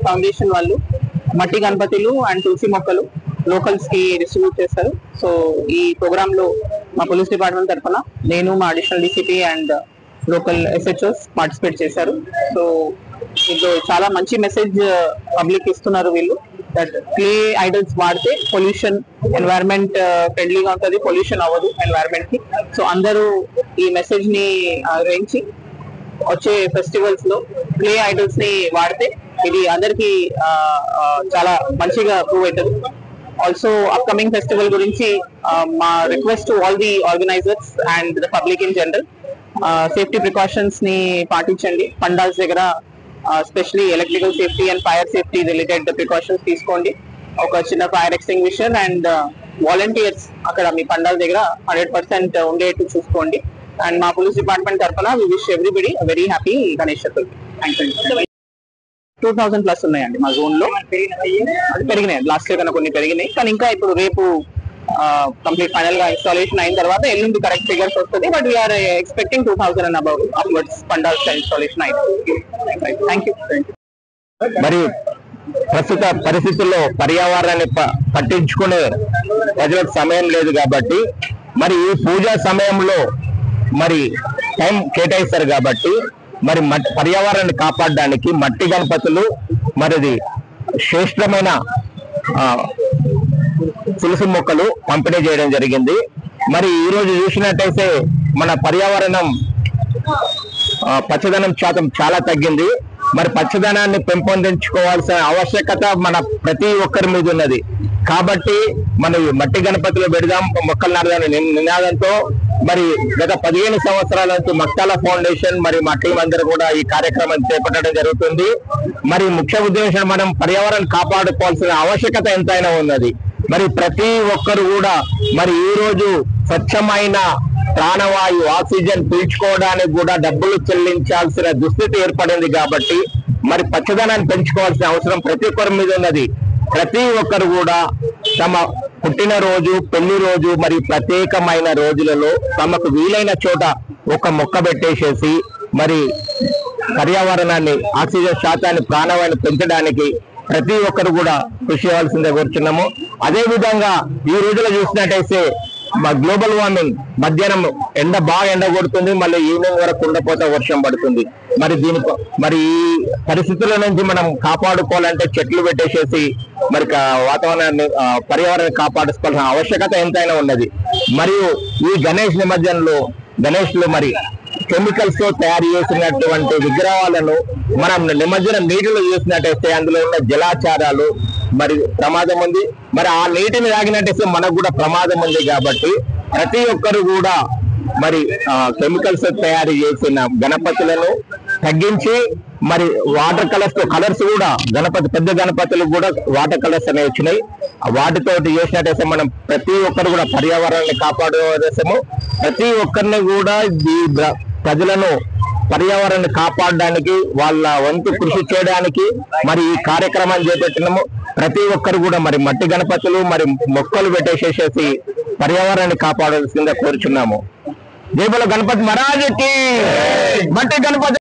Foundation వాళ్ళు మట్టి గణపతులు and తులసి మొక్కలు లోకల్స్ కి డిస్ట్రిబ్యూట్ చేస్తారు. సో ఈ ప్రోగ్రామ్ లో మా పోలీస్ డిపార్ట్మెంట్ తరఫున నేను మా additional DCP and local SHOs participate చేశారు. సో ఇది చాలా మంచి మెసేజ్ పబ్లిక్ ఇస్తున్నారు వీళ్ళు. దట్ క్లే ఐడల్స్ వాడితే పొల్యూషన్ ఎన్వైరన్మెంట్ ఫ్రెండ్లీగా ఉంటుంది, పొల్యూషన్ అవ్వదు ఎన్వైరన్మెంట్ కి. సో అందరూ ఈ మెసేజ్ ని గ్రహించి వచ్చే ఫెస్టివల్స్ లో క్లే ఐడల్స్ ని వాడితే ఇది అందరికి చాలా మంచిగా ప్రూవ్ అవుతుంది. ఆల్సో అప్కమింగ్ ఫెస్టివల్ గురించి మా request to all the organisers and the public in general, safety precautions ని పాటించండి. పండాల్స్ దగ్గర especially electrical safety and fire safety related precautions తీసుకోండి. ఒక చిన్న ఫైర్ ఎక్స్టింగ్విషర్ అండ్ వాలంటీర్స్ అక్కడ మీ పండాల దగ్గర 100% ఉండేట్టు చూసుకోండి. అండ్ మా పోలీస్ డిపార్ట్మెంట్ తరఫున we wish everybody very happy Ganesh Chaturthi. 2000+ ఉన్నాయండి మా జోన్ లో. పెరిగినాయి, లాస్ట్ ఇయర్ కన్నా కొన్ని పెరిగినాయి, కానీ ఇంకా ఇప్పుడు రేపు కంప్లీట్ ఫైనల్ గా ఇన్స్టాలేషన్ అయిన తర్వాత ఎల్లుండి కరెక్ట్ ఫిగర్స్ వస్తుంది. But we are expecting 2000 and above upwards pandals installation అయింది. Thank you. మరి ప్రస్తుత పరిస్థితుల్లో పర్యావరణాన్ని పట్టించుకునే ప్రజలకు సమయం లేదు కాబట్టి మరి ఈ పూజా సమయంలో మరి టైం కేటాయిస్తారు కాబట్టి మరి పర్యావరణాన్ని కాపాడడానికి మట్టి గణపతులు మరిది శ్రేష్టమైన తులసి మొక్కలు పంపిణీ చేయడం జరిగింది. మరి ఈ రోజు చూసినట్టయితే మన పర్యావరణం పచ్చదనం శాతం చాలా తగ్గింది. మరి పచ్చదనాన్ని పెంపొందించుకోవాల్సిన ఆవశ్యకత మన ప్రతి ఒక్కరి మీద ఉన్నది. కాబట్టి మనం మట్టి గణపతిలో పెడదాం, మొక్కలు నాటుదాం నినాదంతో మరి గత 15 సంవత్సరాల నుంచి మక్తాల ఫౌండేషన్ మరి మా టీం అందరూ కూడా ఈ కార్యక్రమం చేపట్టడం జరుగుతుంది. మరి ముఖ్య ఉద్దేశం మనం పర్యావరణం కాపాడుకోవాల్సిన ఆవశ్యకత ఎంతైనా ఉన్నది. మరి ప్రతి ఒక్కరు కూడా మరి ఈ రోజు స్వచ్ఛమైన ప్రాణవాయు ఆక్సిజన్ పీల్చుకోవడానికి కూడా డబ్బులు చెల్లించాల్సిన దుస్థితి ఏర్పడింది. కాబట్టి మరి పచ్చదనాన్ని పెంచుకోవాల్సిన అవసరం ప్రతి ఒక్కరి మీద ఉన్నది. ప్రతి ఒక్కరు కూడా తమ పుట్టినరోజు, పెళ్లి రోజు మరి ప్రత్యేకమైన రోజులలో తమకు వీలైన చోట ఒక మొక్క పెట్టేసేసి మరి పర్యావరణాన్ని ఆక్సిజన్ శాతాన్ని ప్రాణవాయుని పెంచడానికి ప్రతి ఒక్కరు కూడా కృషి చేయాల్సిందే కోరుచున్నాము. అదే విధంగా ఈ రోజులో చూసినట్టయితే మా గ్లోబల్ వార్మింగ్ మధ్యాహ్నం బాగా ఎండ కొడుతుంది, మళ్ళీ ఈవినింగ్ వరకు ఉండపోతే వర్షం పడుతుంది. మరి మరి ఈ పరిస్థితుల నుంచి మనం కాపాడుకోవాలంటే చెట్లు పెట్టేసేసి మరి వాతావరణాన్ని పర్యావరణాన్ని కాపాడుకోవాల్సిన ఆవశ్యకత ఎంతైనా ఉన్నది. మరియు ఈ గణేష్ నిమజ్జనంలో గణేష్లు మరి కెమికల్స్ తో తయారు చేసినటువంటి విగ్రహాలను మనం నిమజ్జనం నీటిలో చూసినట్టయితే అందులో ఉన్న జలాచారాలు మరి ప్రమాదం ఉంది. మరి ఆ నీటిని తాగినట్టయితే మనకు కూడా ప్రమాదం ఉంది. కాబట్టి ప్రతి ఒక్కరు కూడా మరి కెమికల్స్ తయారు చేసిన గణపతులను తగ్గించి మరి వాటర్ కలర్స్ తో కలర్స్ కూడా పెద్ద గణపతులు కూడా వాటర్ కలర్స్ అనేవి వచ్చినాయి. వాటితో చేసినట్టయితే మనం ప్రతి ఒక్కరు కూడా పర్యావరణాన్ని కాపాడేసాము. ప్రతి ఒక్కరిని కూడా ఈ ప్రజలను పర్యావరణాన్ని కాపాడడానికి వాళ్ళ వంతు కృషి చేయడానికి మరి ఈ కార్యక్రమాన్ని చేపట్టినాము. ప్రతి ఒక్కరు కూడా మరి మట్టి గణపతులు మరి మొక్కలు పెట్టేసేసి పర్యావరణాన్ని కాపాడాల్సిందిగా కోరుచున్నాము. జై బోలో గణపతి మహారాజుకి. మట్టి గణపతి.